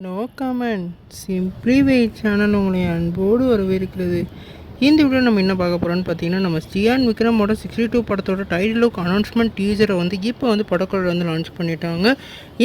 No comment simply wait channel உங்களை அன்போடு வரவேற்கிறது. இந்த வீடியோ நம்ம என்ன பார்க்க போகிறோம்னு பார்த்தீங்கன்னா, நம்ம சியான் விக்ரமோட 62 படத்தோட டைட்டில் லுக் அனௌன்ஸ்மெண்ட் டீசரை இப்போ படக்குழு லான்ச் பண்ணிட்டாங்க.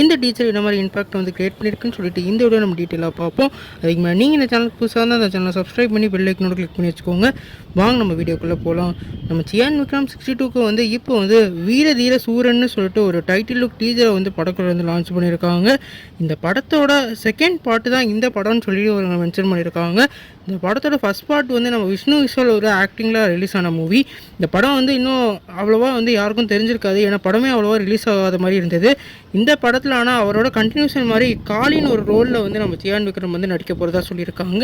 இந்த டீசர் இந்த மாதிரி இம்பாக்ட் கிரியேட் பண்ணியிருக்குன்னு சொல்லிட்டு இந்த வீடியோ நம்ம டீட்டெயிலாக பார்ப்போம். அதுக்கு மேலே நீங்கள் இந்த சேனலுக்கு புதுசாக இருந்தால் அந்த சேனலை சப்ஸ்கிரைப் பண்ணி பெல் ஐக்கனோட கிளிக் பண்ணி வச்சுக்கோங்க. வாங்க நம்ம வீடியோக்குள்ளே போகலாம். நம்ம சியான் விக்ரம் 62க்கு இப்போ வீர தீர சூரன்னு சொல்லிட்டு ஒரு டைட்டில் லுக் டீசரை படக்குழு லான்ச் பண்ணியிருக்காங்க. இந்த படத்தோட செகண்ட் பார்ட்டு தான் இந்த படம்னு சொல்லி ஒரு மென்ஷன் பண்ணியிருக்காங்க. இந்த படத்தோட ஃபஸ்ட் பார்ட் நம்ம விஷ்ணு விஷால் ஒரு ஆக்டிங்கில் ரிலீஸ் ஆன மூவி. இந்த படம் இன்னும் அவ்வளோவா யாருக்கும் தெரிஞ்சிருக்காது, ஏன்னா படமே அவ்வளோவா ரிலீஸ் ஆகாத மாதிரி இருந்தது. இந்த படத்தில் ஆனால் அவரோட கண்டினியூஷன் மாதிரி காளின் ஒரு ரோலில் நம்ம சியான் விக்ரம் நடிக்க போகிறதா சொல்லியிருக்காங்க.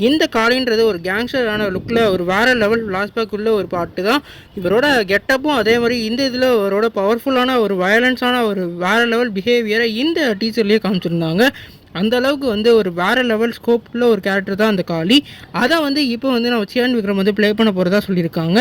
இந்த காளின்றது ஒரு கேங்ஸ்டரான லுக்கில் ஒரு வேறு லெவல் ஃப்ளாஷ்பேக் உள்ள ஒரு பாட்டு தான். இவரோட கெட்டப்பும் அதே மாதிரி இந்த இதில் அவரோட பவர்ஃபுல்லான ஒரு வயலன்ஸான ஒரு வேறு லெவல் பிஹேவியரை இந்த டீச்சர்லேயே காமிச்சிருந்தாங்க. அந்த அளவுக்கு ஒரு வேறு லெவல் ஸ்கோப்பில் ஒரு கேரக்டர் தான் அந்த காளி. அதை இப்போ நம்ம சியான் விக்ரம் ப்ளே பண்ண போகிறதா சொல்லியிருக்காங்க.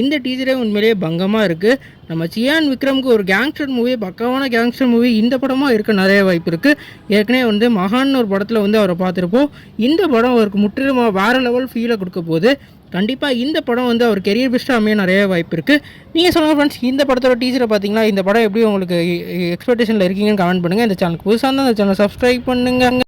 இந்த டீச்சரே உண்மையிலேயே பங்கமாக இருக்குது. நம்ம சியான் விக்ரமுக்கு ஒரு கேங்ஸ்டர் மூவி, பக்காவான கேங்ஸ்டர் மூவி இந்த படமாக இருக்க நிறைய வாய்ப்பு இருக்குது. ஏற்கனவே மகான் ஒரு படத்தில் அவரை பார்த்துருப்போம். இந்த படம் அவருக்கு முற்றிலும் வேறு லெவல் ஃபீலை கொடுக்க போகுது. கண்டிப்பாக இந்த படம் அவர் கெரியர் பெஸ்ட்டாக அமைய நிறைய வாய்ப்பு இருக்குது. நீங்கள் சொல்லுங்கள் ஃப்ரெண்ட்ஸ், இந்த படத்தோட டீச்சரை பார்த்தீங்களா? இந்த படம் எப்படி உங்களுக்கு எக்ஸ்பெக்டேஷனில் இருக்கீங்கன்னு கமெண்ட் பண்ணுங்கள். இந்த சேனலுக்கு புதுசாக இருந்தால் அந்த சேனலை சப்ஸ்கிரைப் பண்ணுங்கள்.